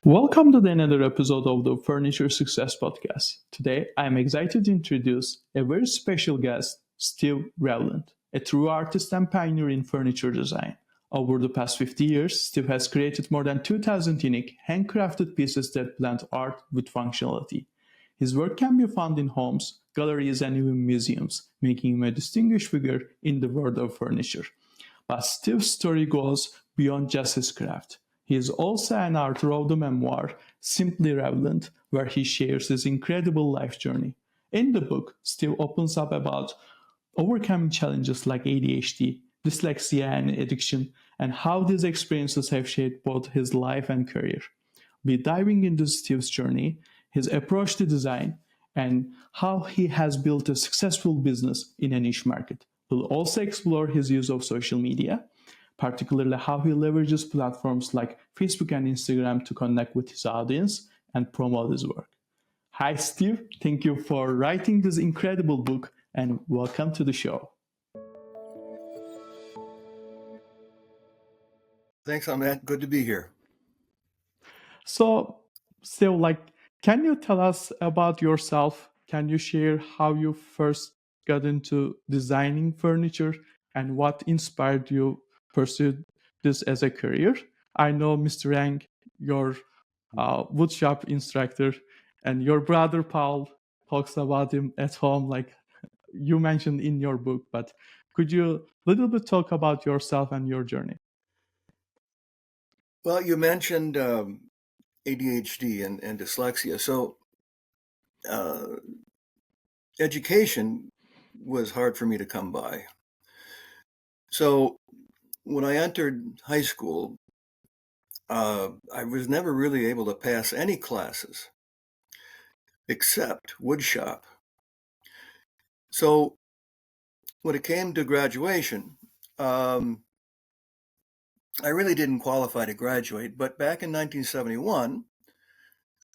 Welcome to another episode of the Furniture Success Podcast. Today, I'm excited to introduce a very special guest, Steve Revland, a true artist and pioneer in furniture design. Over the past 50 years, Steve has created more than 2,000 unique, handcrafted pieces that blend art with functionality. His work can be found in homes, galleries, and even museums, making him a distinguished figure in the world of furniture. But Steve's story goes beyond just his craft. He is also an author of the memoir Simply Revland, where he shares his incredible life journey. In the book, Steve opens up about overcoming challenges like ADHD, dyslexia, and addiction, and how these experiences have shaped both his life and career. We're diving into Steve's journey, his approach to design, and how he has built a successful business in a niche market. We'll also explore his use of social media, particularly how he leverages platforms like Facebook and Instagram to connect with his audience and promote his work. Hi, Steve. Thank you for writing this incredible book and welcome to the show. Thanks, Ahmet. Good to be here. So, Steve, can you tell us about yourself? Can you share how you first got into designing furniture and what inspired you pursue this as a career? I know Mr. Yang, your woodshop instructor, and your brother Paul talks about him at home, like you mentioned in your book. But could you a little bit talk about yourself and your journey? Well, you mentioned ADHD and dyslexia. So uh, education was hard for me to come by. So when I entered high school, I was never really able to pass any classes except woodshop. So when it came to graduation, I really didn't qualify to graduate. But back in 1971,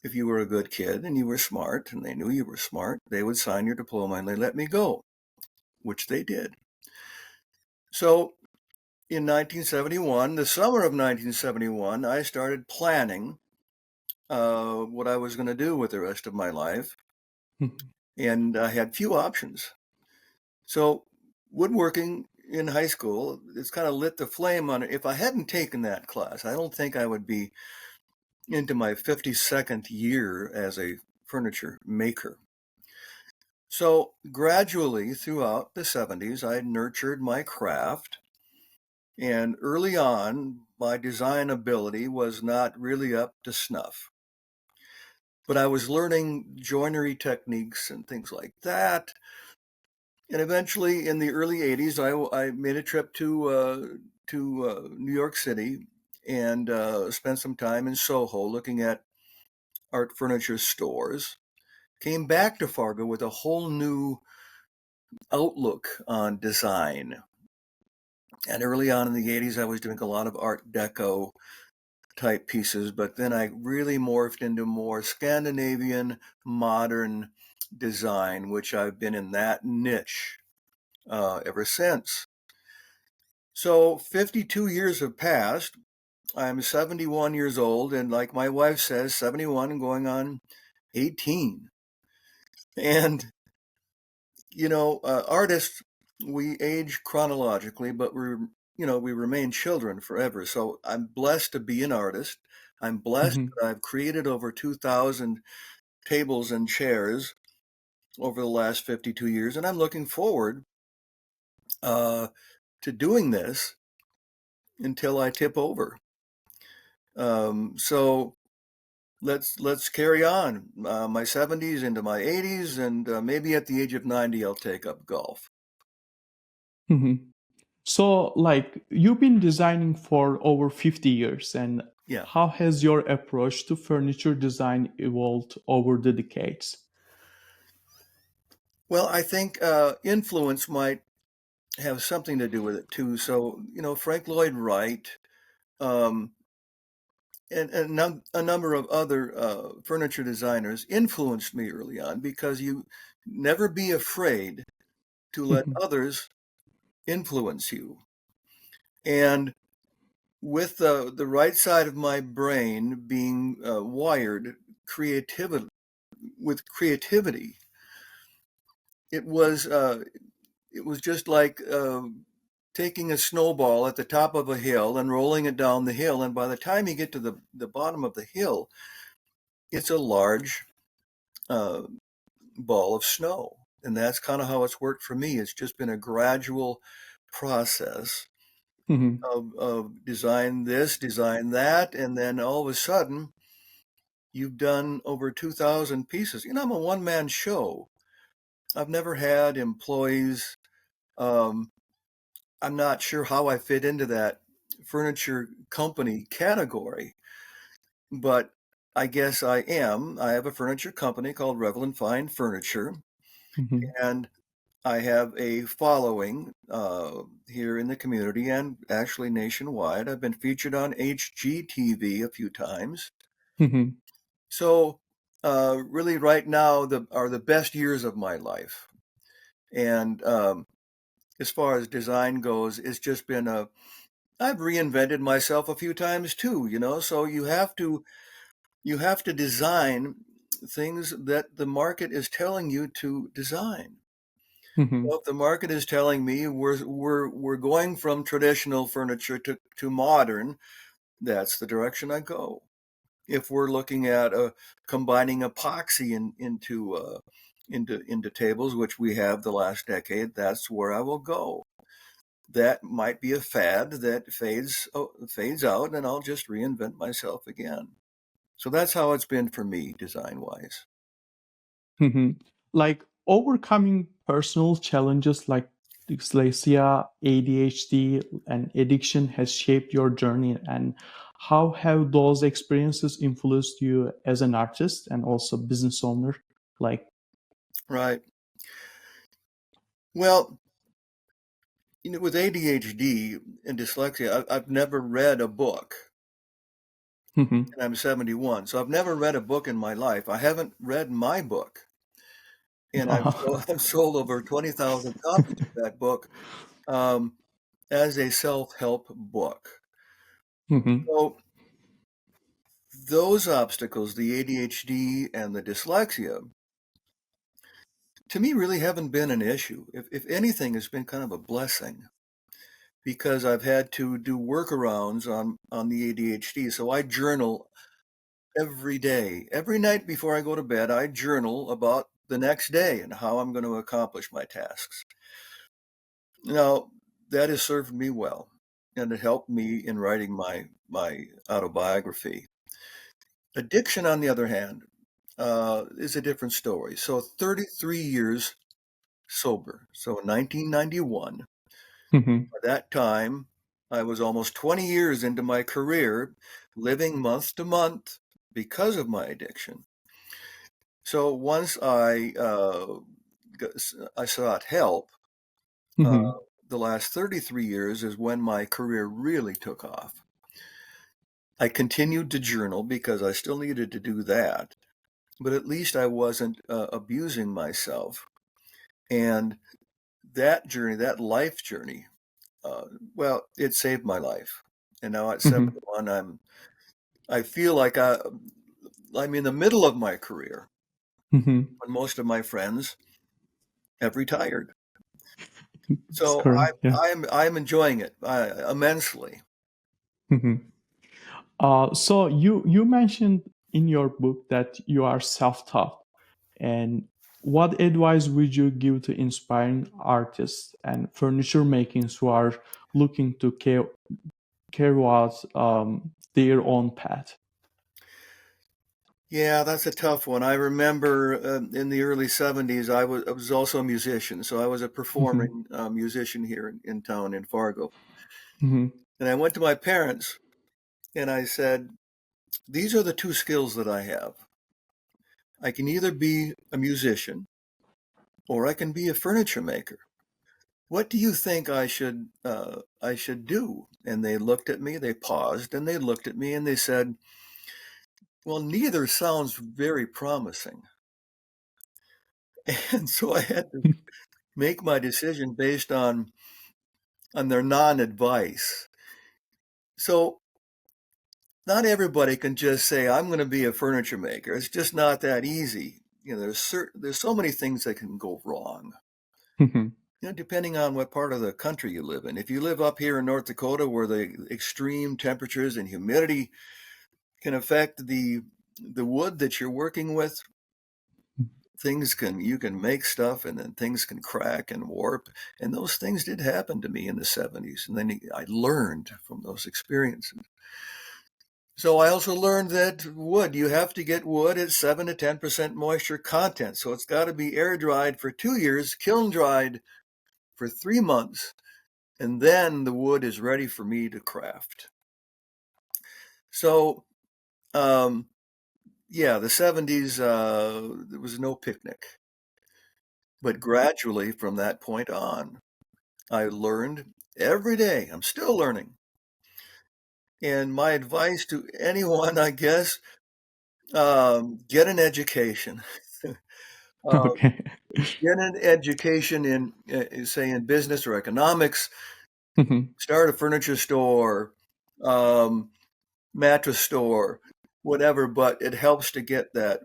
if you were a good kid and you were smart and they knew you were smart, they would sign your diploma and they let me go, which they did. So in 1971, the summer of 1971, I started planning what I was going to do with the rest of my life. And I had few options. So woodworking in high school, it's kind of lit the flame on it. If I hadn't taken that class, I don't think I would be into my 52nd year as a furniture maker. So gradually throughout the 70s, I nurtured my craft. And early on, my design ability was not really up to snuff. But I was learning joinery techniques and things like that. And eventually, in the early 80s, I made a trip to New York City and spent some time in Soho looking at art furniture stores. Came back to Fargo with a whole new outlook on design. And early on in the 80s, I was doing a lot of Art Deco type pieces, but then I really morphed into more Scandinavian modern design, which I've been in that niche ever since. So 52 years have passed. I'm 71 years old, and like my wife says, 71 going on 18. And, artists, we age chronologically, but we remain children forever. So I'm blessed to be an artist. I'm blessed Mhm. that I've created over 2,000 tables and chairs over the last 52 years, and I'm looking forward to doing this until I tip over. So let's carry on. My 70s into my 80s, and maybe at the age of 90, I'll take up golf. Mhm. So, you've been designing for over 50 years, and Yeah. how has your approach to furniture design evolved over the decades? Well, I think influence might have something to do with it too. So, Frank Lloyd Wright, um, and a number of other furniture designers influenced me early on, because you never be afraid to let Mhm. others influence you. And with the right side of my brain being wired creativity with creativity, it was just like taking a snowball at the top of a hill and rolling it down the hill. And by the time you get to the bottom of the hill, it's a large uh, ball of snow. And that's kind of how it's worked for me. It's just been a gradual process Mm-hmm. of design this, design that, and then all of a sudden you've done over 2,000 pieces. I'm a one-man show. I've never had employees. Um, I'm not sure how I fit into that furniture company category, but I guess I am. I have a furniture company called Revland Fine Furniture, Mm-hmm. and I have a following here in the community and actually nationwide. I've been featured on HGTV a few times. Mm-hmm. So, really, right now are the best years of my life. And as far as design goes, it's just been I've reinvented myself a few times too. So you have to design things that the market is telling you to design. Mm-hmm. Well, if the market is telling me we're going from traditional furniture to modern, that's the direction I go. If we're looking at combining epoxy into tables, which we have the last decade, that's where I will go. That might be a fad that fades out, and I'll just reinvent myself again. So that's how it's been for me, design wise. Mm-hmm. Like overcoming personal challenges like dyslexia, ADHD, and addiction has shaped your journey. And how have those experiences influenced you as an artist and also business owner? Like, Right. Well, with ADHD and dyslexia, I've never read a book, mm-hmm. and I'm 71, so I've never read a book in my life. I haven't read my book, and I've sold over 20,000 copies of that book um, as a self-help book. mm-hmm. So those obstacles, the ADHD and the dyslexia, to me really haven't been an issue. If anything, it's been kind of a blessing because I've had to do workarounds on the ADHD. So I journal every day. Every night before I go to bed, I journal about the next day and how I'm going to accomplish my tasks. Now, that has served me well, and it helped me in writing my autobiography. Addiction, on the other hand, is a different story. So 33 years sober. So in 1991, mm-hmm. by that time, I was almost 20 years into my career, living month to month because of my addiction. So once I sought help, uh, Mm-hmm. the last 33 years is when my career really took off. I continued to journal because I still needed to do that, but at least I wasn't abusing myself. And that journey, that life journey, uh, well, it saved my life. And now at Mm-hmm. 71, I feel like I'm in the middle of my career Mm-hmm. when most of my friends have retired. It's So correct. Yeah. I'm enjoying it immensely. Mm-hmm. So you mentioned in your book that you are self-taught, and what advice would you give to inspiring artists and furniture makers who are looking to carry out their own path? Yeah, that's a tough one. I remember in the early 70s, I was also a musician. So I was a Mm-hmm. performing musician here in town in Fargo. Mm-hmm. And I went to my parents and I said, these are the two skills that I have. I can either be a musician or I can be a furniture maker. What do you think I should do? And they looked at me, they paused, and they looked at me and they said, well, neither sounds very promising. And so I had to make my decision based on their non-advice. So not everybody can just say, I'm going to be a furniture maker. It's just not that easy. There's so many things that can go wrong. Mhm. Depending on what part of the country you live in. If you live up here in North Dakota, where the extreme temperatures and humidity can affect the wood that you're working with, you can make stuff and then things can crack and warp. And those things did happen to me in the 70s. And then I learned from those experiences. So I also learned that you have to get wood at 7 to 10% moisture content. So it's got to be air dried for 2 years, kiln dried for 3 months, and then the wood is ready for me to craft. So, the 70s, there was no picnic. But gradually from that point on, I learned every day. I'm still learning. And my advice to anyone, I guess, get an education. uh, Okay. get an education in, say, in business or economics. Mhm. Start a furniture store, mattress store, whatever. But it helps to get that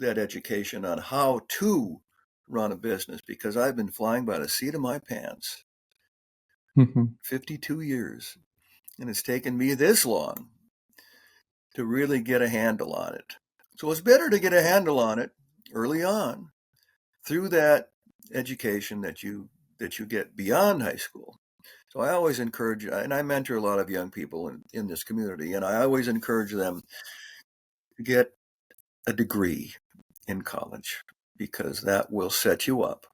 education on how to run a business, because I've been flying by the seat of my pants Mhm. 52 years, and it's taken me this long to really get a handle on it. So it's better to get a handle on it early on through that education that you get beyond high school. So I always encourage, and I mentor a lot of young people in this community, and I always encourage them to get a degree in college, because that will set you up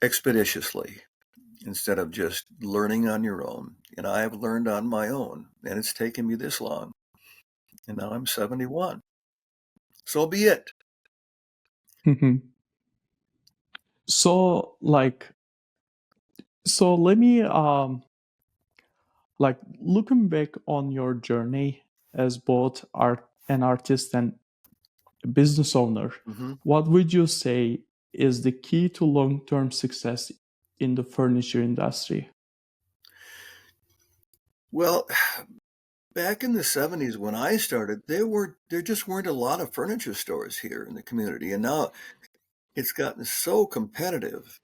expeditiously instead of just learning on your own. And I have learned on my own, and it's taken me this long. And now I'm 71. So be it. Mhm. So like so let me like looking back on your journey as both an artist and a business owner, hmm what would you say is the key to long-term success in the furniture industry? Well, back in the 70s when I started, there just weren't a lot of furniture stores here in the community. And now it's gotten so competitive.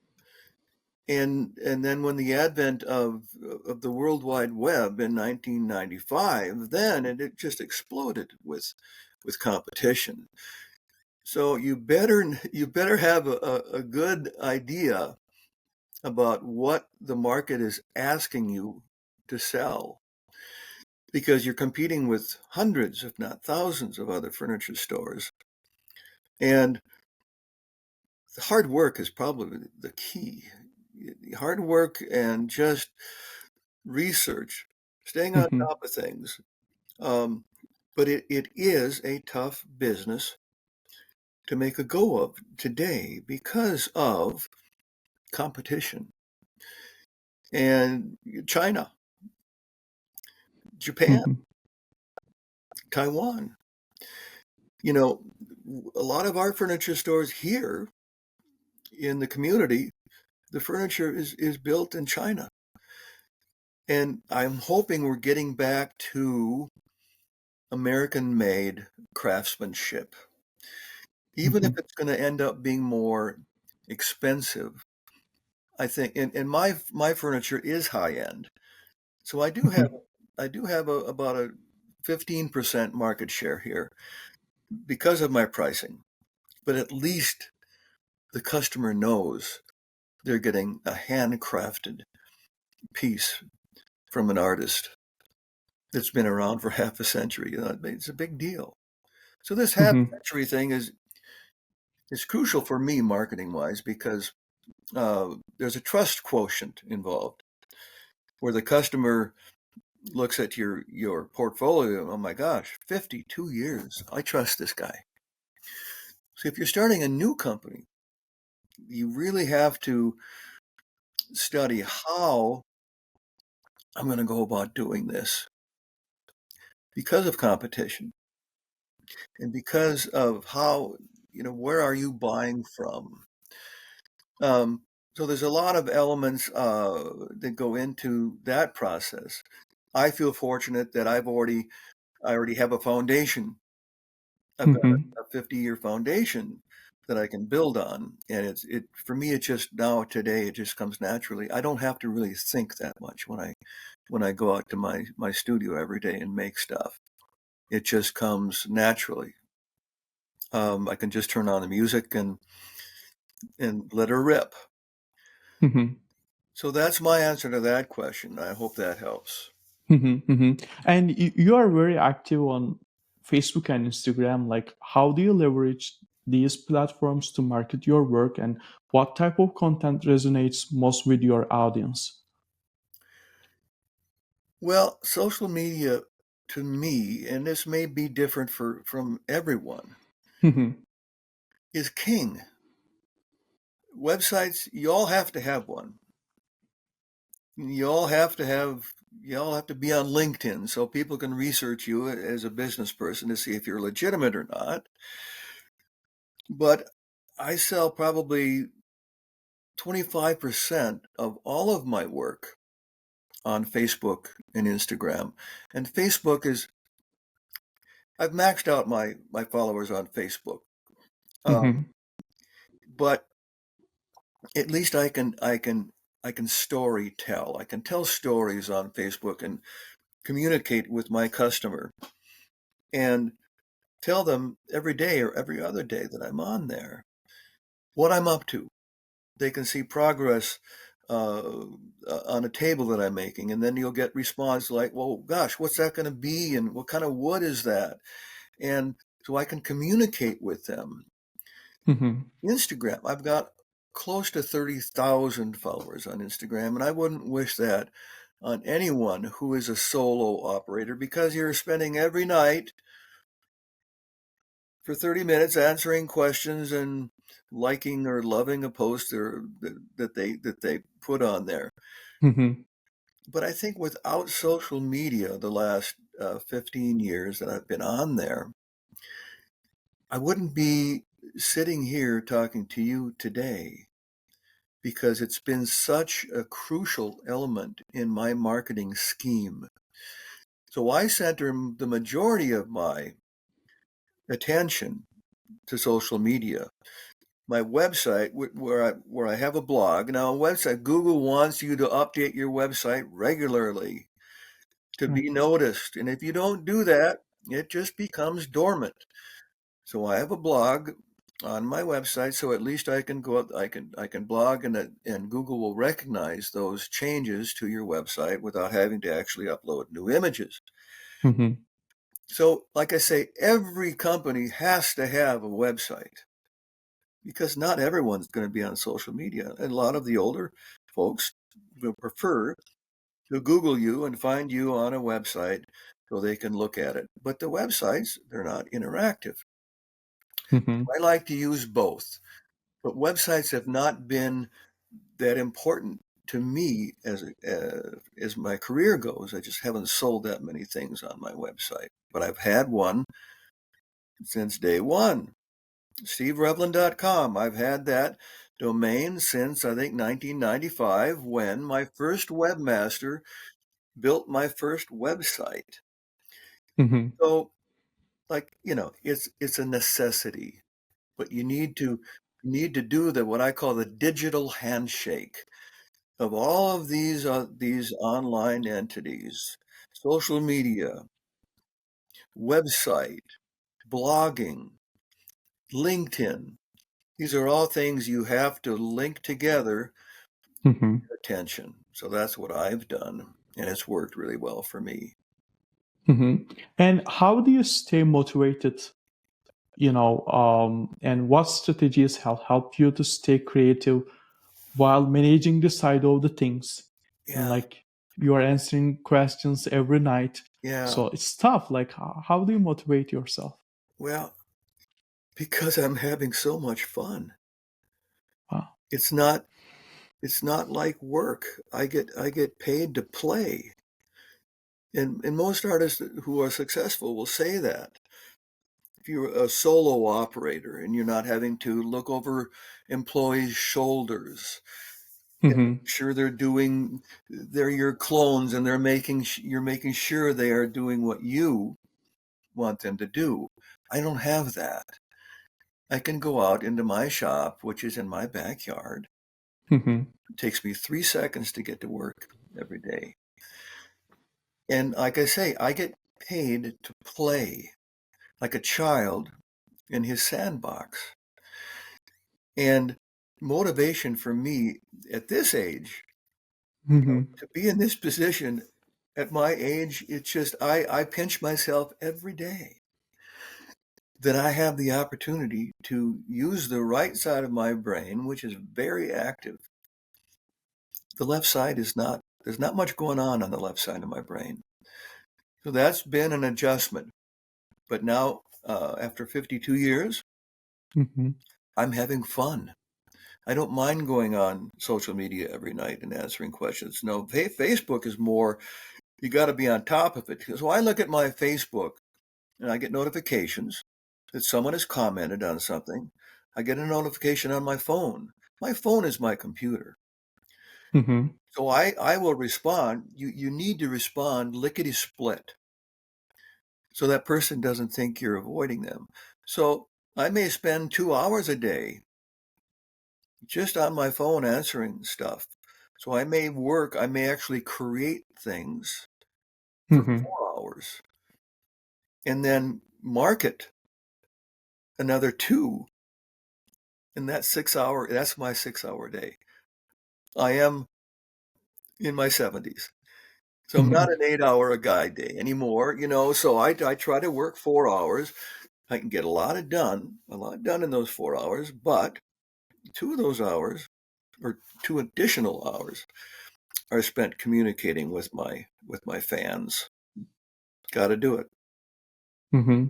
And then when the advent of the World Wide Web in 1995, then it just exploded with competition. So you better have a good idea about what the market is asking you to sell, because you're competing with hundreds, if not thousands, of other furniture stores. And hard work is probably the key. Hard work and just research, staying on Mhm. top of things. Um, but it is a tough business to make a go of today because of competition. And China, Japan, Mhm. Taiwan. You know, a lot of our furniture stores here in the community, the furniture is built in China. And I'm hoping we're getting back to American-made craftsmanship, even if Mhm. it's going to end up being more expensive. I think, and my furniture is high end, so Mhm. I do have about a 15% market share here because of my pricing. But at least the customer knows they're getting a handcrafted piece from an artist that's been around for half a century. It's a big deal. So this half Mhm. century thing is crucial for me marketing wise, because there's a trust quotient involved where the customer looks at your portfolio. Oh my gosh, 52 years. I trust this guy. So if you're starting a new company, you really have to study how I'm going to go about doing this, because of competition and because of how, where are you buying from? So there's a lot of elements that go into that process. I feel fortunate that I already have a foundation. I've got Mm-hmm. a 50-year foundation that I can build on. And it for me, it just now today, it just comes naturally. I don't have to really think that much when I go out to my studio every day and make stuff. It just comes naturally. I can just turn on the music and let her rip. Mm-hmm. So that's my answer to that question. I hope that helps. Mm-hmm. Mm-hmm. And you are very active on Facebook and Instagram. Like, how do you leverage these platforms to market your work, and what type of content resonates most with your audience? Well, social media to me, and this may be different from everyone, Mm-hmm. is king. Websites, you all have to have one. You all have to be on LinkedIn so people can research you as a business person to see if you're legitimate or not. But I sell probably 25% of all of my work on Facebook and Instagram. And Facebook is, I've maxed out my followers on Facebook. Um, Mm-hmm. but at least I can story tell. I can tell stories on Facebook and communicate with my customer and tell them every day or every other day that I'm on there what I'm up to. They can see progress uh, on a table that I'm making, and then you'll get response like, "Well, gosh, what's that going to be? And what kind of wood is that?" And so I can communicate with them. Mm-hmm. Instagram, I've got close to 30,000 followers on Instagram, and I wouldn't wish that on anyone who is a solo operator because you're spending every night for 30 minutes answering questions and liking or loving a post that they put on there. Mm-hmm. But I think without social media, the last 15 years that I've been on there, I wouldn't be sitting here talking to you today because it's been such a crucial element in my marketing scheme. So I center the majority of my attention to social media. My website, where I have a blog. Now, a website, Google wants you to update your website regularly to be noticed. And if you don't do that, it just becomes dormant. So I have a blog on my website, so at least I can go out, I can blog, and Google will recognize those changes to your website without having to actually upload new images. Mm-hmm. So, like I say, every company has to have a website because not everyone's going to be on social media. And a lot of the older folks will prefer to Google you and find you on a website so they can look at it. But the websites, they're not interactive. Mm-hmm. I like to use both, but websites have not been that important to me as my career goes. I just haven't sold that many things on my website, but I've had one since day one. SteveRevland.com. I've had that domain since I think 1995 when my first webmaster built my first website. Mm-hmm. So, like, it's a necessity, but you need to do the what I call the digital handshake of all of these online entities, social media, website, blogging, LinkedIn. These are all things you have to link together Mm-hmm. attention. So that's what I've done, and it's worked really well for me. Mm-hmm. And how do you stay motivated? And what strategies have helped you to stay creative while managing the side of the things? And Yeah, like, you are answering questions every night, yeah. so it's tough. Like, how do you motivate yourself? Well, because I'm having so much fun. Wow. It's not it's not like work. I get paid to play. And most artists who are successful will say that. If you're a solo operator and you're not having to look over employees' shoulders, Mm-hmm. Sure, they're your clones, and you're making sure they are doing what you want them to do. I don't have that. I can go out into my shop, which is in my backyard. Mm-hmm. It takes me 3 seconds to get to work every day. And like I say, I get paid to play like a child in his sandbox. And motivation for me at this age, Mm-hmm. to be in this position at my age, it's just, I pinch myself every day that I have the opportunity to use the right side of my brain, which is very active. The left side there's not much going on the left side of my brain. So that's been an adjustment. But now, after 52 years, Mm-hmm. I'm having fun. I don't mind going on social media every night and answering questions. No, Facebook is more, you got to be on top of it. So I look at my Facebook and I get notifications that someone has commented on something. I get a notification on my phone. My phone is my computer. Mm-hmm. So I will respond. You need to respond lickety split so that person doesn't think you're avoiding them. So I may spend 2 hours a day just on my phone answering stuff. So I may actually create things for Mm-hmm. 4 hours and then market another two. And that's my 6 hour day. I am in my 70s. So I'm not an 8 hour a guy day anymore, so I try to work 4 hours. I can get a lot done in those 4 hours, but 2 of those hours or 2 additional hours are spent communicating with my fans. Got to do it. Mm-hmm.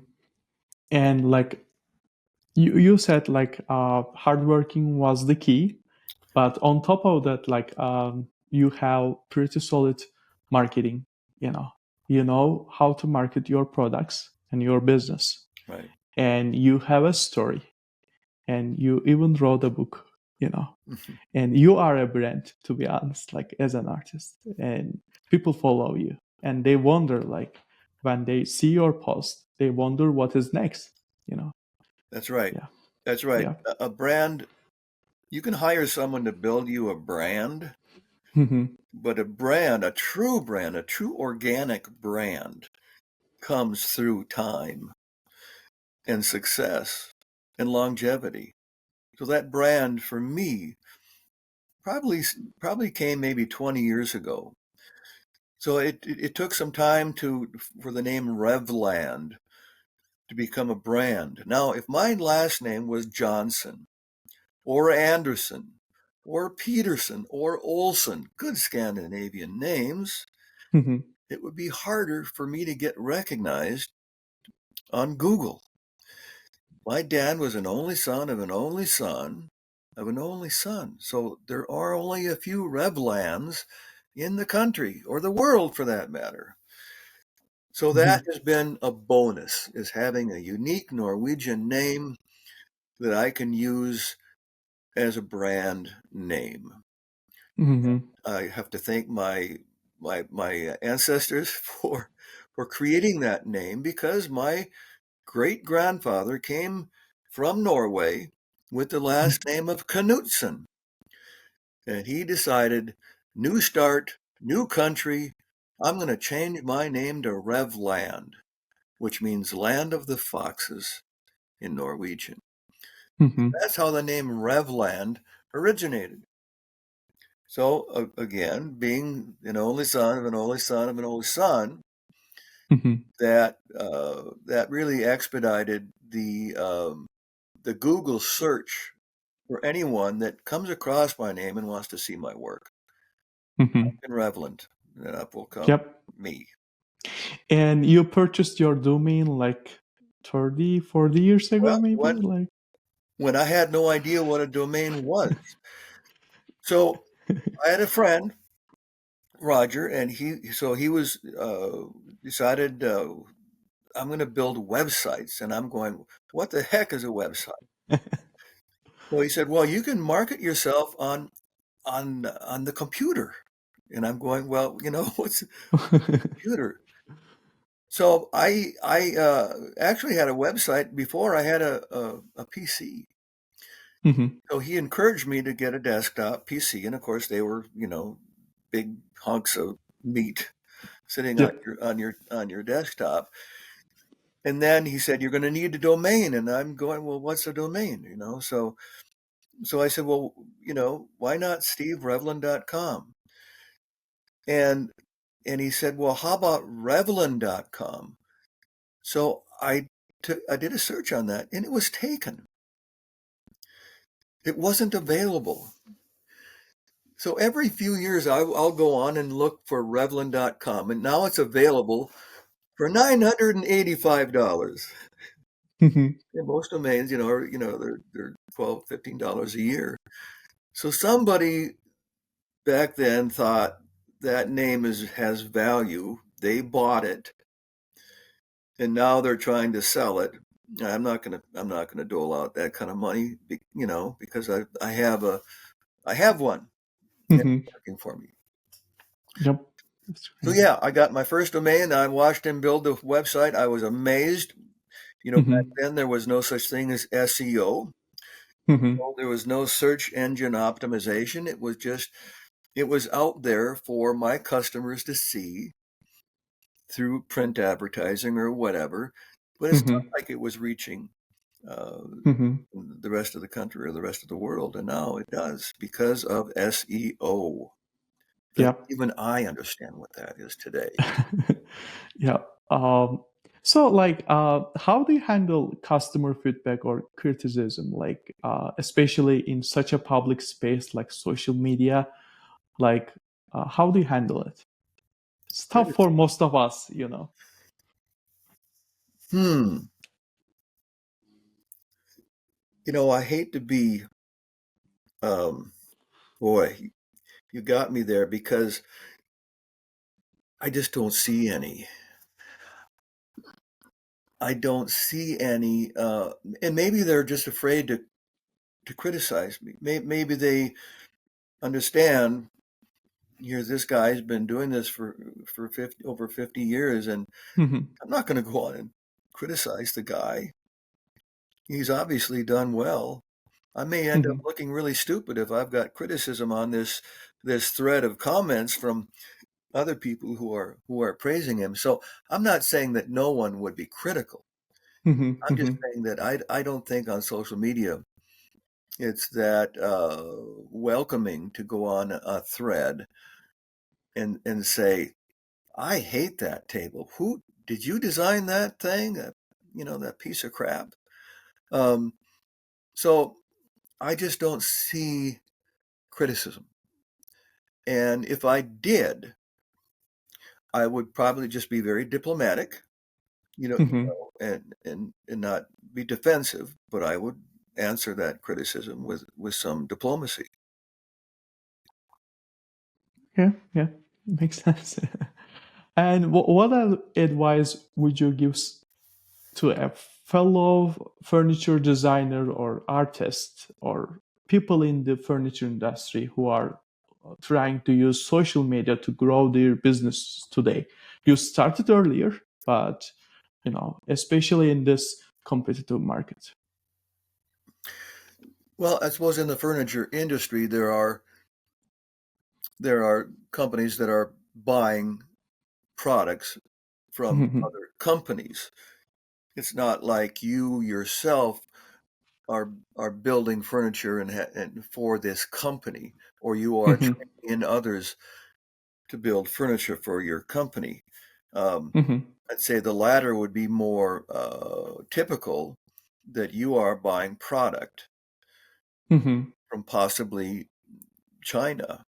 And like you said, like hardworking was the key, but on top of that, like you have pretty solid marketing. You know how to market your products and your business, Right. and you have a story, and you even wrote a book. You know, and you are a brand, to be honest, like as an artist, and people follow you, and they wonder, like when they see your post, they wonder what is next. You know. That's right. Yeah. That's right. Yeah. A brand, you can hire someone to build you a brand, Mm-hmm. but a true organic brand comes through time and success and longevity. So that brand for me probably came maybe 20 years ago. So it took some time for the name Revland to become a brand. Now, if my last name was Johnson or Anderson or Peterson or Olson, good Scandinavian names, Mm-hmm. it would be harder for me to get recognized on Google. My dad was an only son of an only son of an only son. So there are only a few Revlands in the country, or the world for that matter. So that Mm-hmm. has been a bonus, is having a unique Norwegian name that I can use as a brand name. Mm-hmm. I have to thank my ancestors for creating that name, because my great grandfather came from Norway with the last name of Knutsen, and he decided, new start, new country. I'm going to change my name to Revland, which means land of the foxes in Norwegian. Mm-hmm. That's how the name Revland originated. So again, being an only son of an only son of an only son, Mm-hmm. that really expedited the Google search for anyone that comes across my name and wants to see my work. Mm-hmm. In Revland, and up will come Yep. me. And you purchased your domain like 30, 40 years ago, Well, maybe? Like, when I had no idea what a domain was. So I had a friend, Roger, and he was decided, I'm going to build websites, and I'm going, what the heck is a website? So he said, well, you can market yourself on on the computer. And I'm going, well, what's a computer? So I actually had a website before I had a PC. Mhm. So he encouraged me to get a desktop PC, and of course they were, big hunks of meat sitting on Yep. your desktop. And then he said, "You're going to need a domain," and I'm going, "Well, what's a domain?" So I said, "Well, why not steverevland.com?" And and he said, "Well, how about revland.com?" So I did a search on that, and it was taken. It wasn't available. So every few years, I'll go on and look for Revland.com, and now it's available for $985. Mhm. And most domains, they're $12, $15 a year. So somebody back then thought that name has value. They bought it, and now they're trying to sell it. I'm not gonna dole out that kind of money, because I have one, and it's Mhm. working for me. Yep. That's So great. yeah, I got my first domain. I watched him build the website. I was amazed. Back Mhm. then there was no such thing as SEO. Mhm. There was no search engine optimization. It was out there for my customers to see through print advertising or whatever. But it's not Mhm. like it was reaching uh, Mhm. the rest of the country or the rest of the world. And now it does because of SEO. That Yep. even I understand what that is today. Yeah. Um, so like how do you handle customer feedback or criticism, like especially in such a public space like social media? Like how do you handle it? It's tough for most of us, you know. Hmm. I hate to be, um, boy, you got me there because I just don't see any. I don't see any, and maybe they're just afraid to criticize me. Maybe they understand. Here, this guy's been doing this for over 50 years, and Mhm. I'm not going to go on and criticize the guy. He's obviously done well. I may end up Mhm. looking really stupid if I've got criticism on this thread of comments from other people who are praising him. So I'm not saying that no one would be critical. Mhm. I'm just Mhm. saying that I don't think on social media it's that welcoming to go on a thread and say, I hate that table. Who did you design that thing? That piece of crap. Um, so I just don't see criticism. And if I did, I would probably just be very diplomatic, Mhm. and not be defensive, but I would answer that criticism with some diplomacy. Yeah, yeah, makes sense. And advice would you give to a fellow furniture designer or artist or people in the furniture industry who are trying to use social media to grow their business today? You started earlier, but especially in this competitive market. Well, I suppose in the furniture industry there are companies that are buying products from Mhm. other companies. It's not like you yourself are building furniture and for this company, or you are Mhm. training in others to build furniture for your company. Um, Mhm. I'd say the latter would be more typical, that you are buying product Mhm. from possibly China.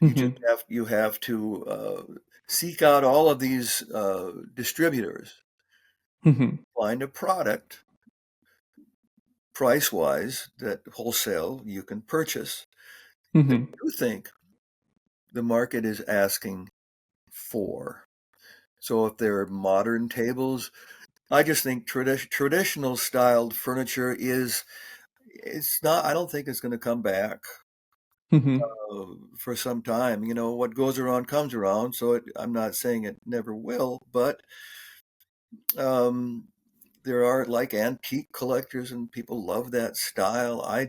Mhm. You have to seek out all of these distributors, Mhm. find a product price wise that wholesale you can purchase that Mhm. you think the market is asking for. So if there are modern tables, I just think traditional styled furniture it's not, I don't think it's going to come back. Mm-hmm. for some time. What goes around comes around. So I'm not saying it never will, but um, there are like antique collectors and people love that style. I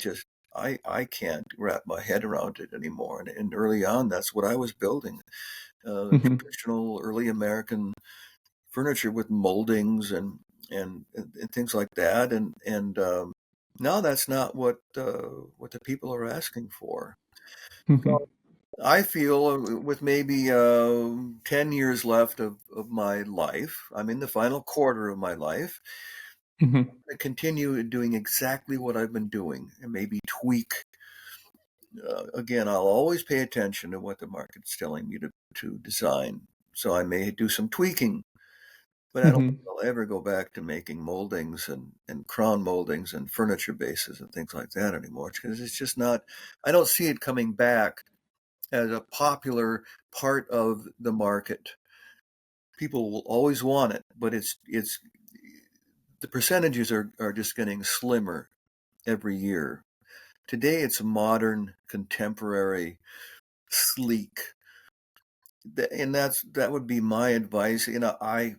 can't wrap my head around it anymore. And early on, that's what I was building. Mm-hmm. Traditional early American furniture with moldings and things like that. And now that's not what the people are asking for. Mm-hmm. So I feel with maybe 10 years left of my life, I'm in the final quarter of my life. Mm-hmm. I continue doing exactly what I've been doing and maybe tweak. Again, I'll always pay attention to what the market's telling me to design. So I may do some tweaking, but I don't think Mm-hmm. I'll ever go back to making moldings and crown moldings and furniture bases and things like that anymore because it's just not, I don't see it coming back as a popular part of the market. People will always want it, but it's the percentages are just getting slimmer every year. Today it's modern, contemporary, sleek. And that would be my advice. I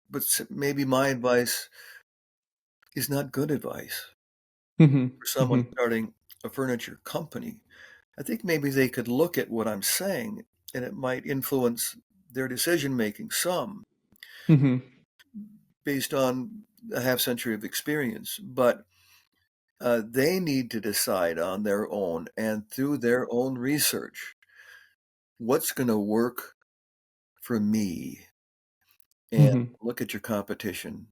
but maybe my advice is not good advice Mm-hmm. for someone Mm-hmm. starting a furniture company. I think maybe they could look at what I'm saying and it might influence their decision making some Mm-hmm. based on a half century of experience. But they need to decide on their own and through their own research what's going to work for me and Mm-hmm. look at your competition.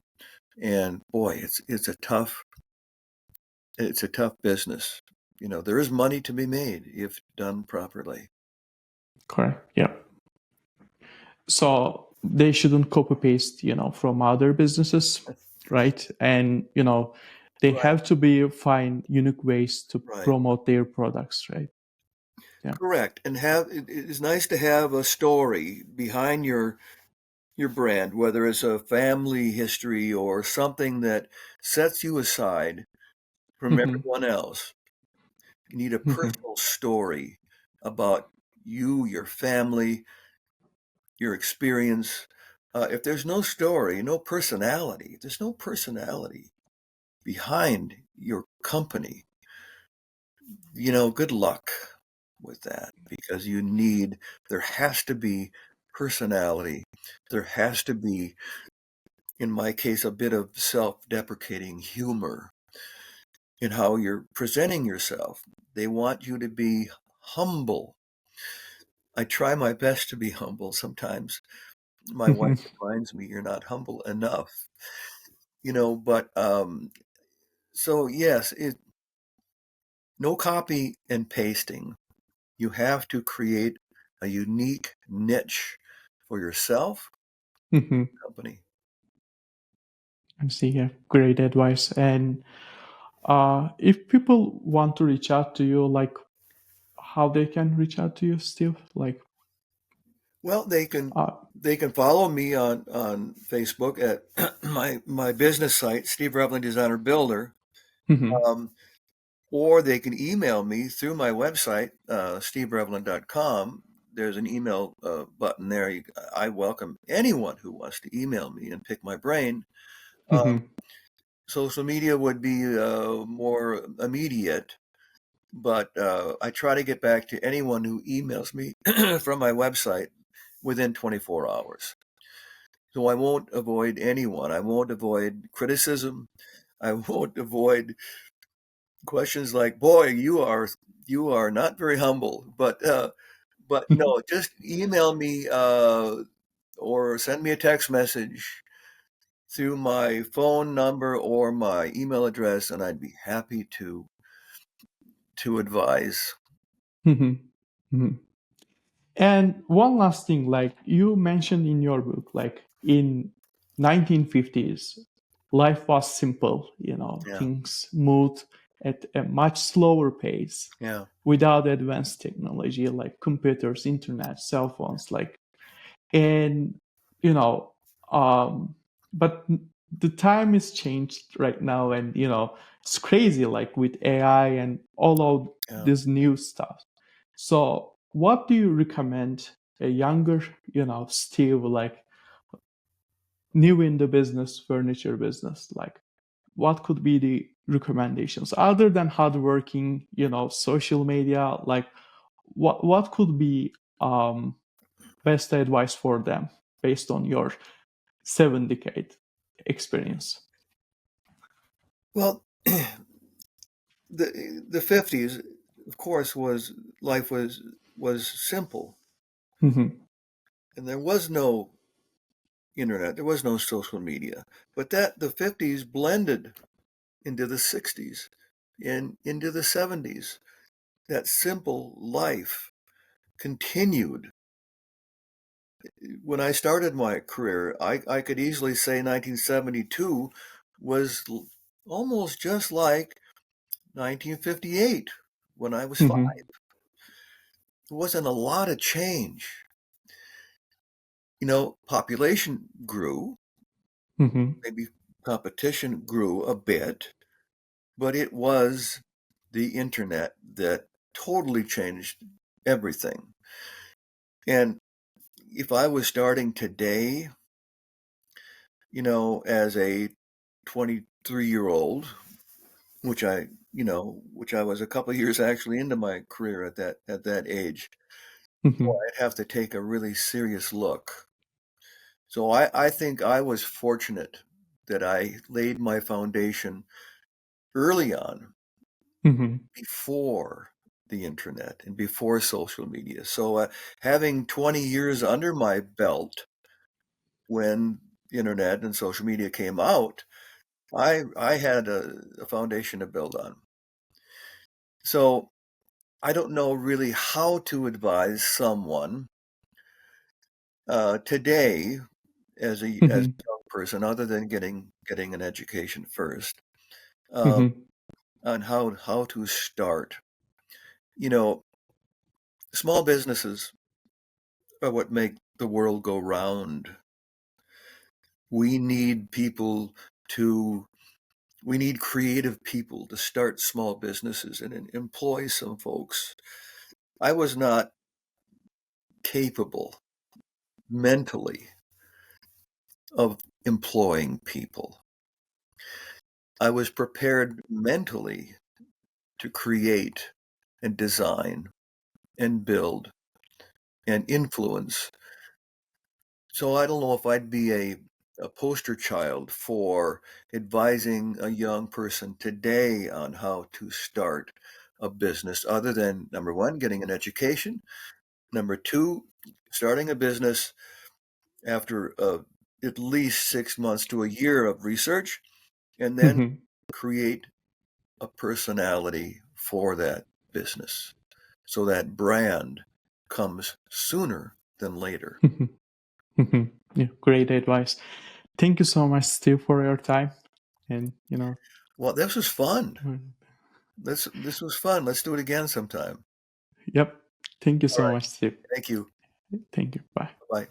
And boy, it's a tough business. There is money to be made if done properly. Correct. Yeah. So they shouldn't copy paste, from other businesses, right? And they Right, have to find unique ways to right. promote their products, right? Yeah. Correct. And it's nice to have a story behind your brand, whether it's a family history or something that sets you aside from Mm-hmm. everyone else. You need a Mm-hmm. personal story about you, your family, your experience. If there's no story, no personality, if there's no personality behind your company, good luck with that because there has to be personality. There has to be, in my case, a bit of self-deprecating humor in how you're presenting yourself. They want you to be humble. I try my best to be humble. Sometimes my wife Mm-hmm. reminds me you're not humble enough, but so yes, no copy and pasting. You have to create a unique niche for yourself, Mm-hmm. company. I see. Yeah. Great advice. And if people want to reach out to you, like how they can reach out to you, Steve? Like, Well, uh, they can follow me on Facebook at my business site, Steve Revland Designer Builder, mhm, um, or they can email me through my website, steverevland.com. There's an email button there. I welcome anyone who wants to email me and pick my brain. mhm, Social media would be more immediate, but I try to get back to anyone who emails me from my website within 24 hours. So I won't avoid anyone. I won't avoid criticism. I won't avoid questions like, "Boy, you are not very humble." But no, just email me or send me a text message through my phone number or my email address, and I'd be happy to advise. mhm, mhm. And one last thing, like you mentioned in your book, like in 1950s, life was simple, Yeah, things moved at a much slower pace yeah, without advanced technology like computers, internet, cell phones, like and you know um but the time is changed right now, and it's crazy, like with AI and all of Yeah. this new stuff. So what do you recommend a younger, Steve, like new in the business, furniture business, like what could be the recommendations other than hardworking, social media, like what could be best advice for them based on your 7 decade experience? Well, the 50s, of course, life was simple, Hmm. and there was no internet, there was no social media, but that the 50s blended into the 60s and into the 70s. That simple life continued. When I started my career, I could easily say 1972 was almost just like 1958 when I was 5. Hmm. There wasn't a lot of change. Population grew, Hmm. maybe competition grew a bit, but it was the internet that totally changed everything. And if I was starting today, as a 23-year-old, which I was a couple of years actually into my career at that age, boy, Hmm. I'd have to take a really serious look. So I think I was fortunate that I laid my foundation early on, Hmm. before the internet and before social media. So having 20 years under my belt when the internet and social media came out, I had a foundation to build on. So I don't know really how to advise someone today as Hmm. a young person, other than getting an education first, um, Hmm. on how to start. You know, Small businesses are what make the world go round. We need people to we need creative people to start small businesses and employ some folks. I was not capable mentally of employing people. I was prepared mentally to create and design and build and influence. So I don't know if I'd be a poster child for advising a young person today on how to start a business, other than number one, getting an education, number two, starting a business after at least 6 months to a year of research, and then Hmm. create a personality for that business so that brand comes sooner than later. Hmm. Hmm. Yeah, great advice. Thank you so much, Steve, for your time. And Well, this was fun. mm, This was fun. Let's do it again sometime. yep. Thank you All so right. much, Steve. Thank you. Thank you. Bye. Bye.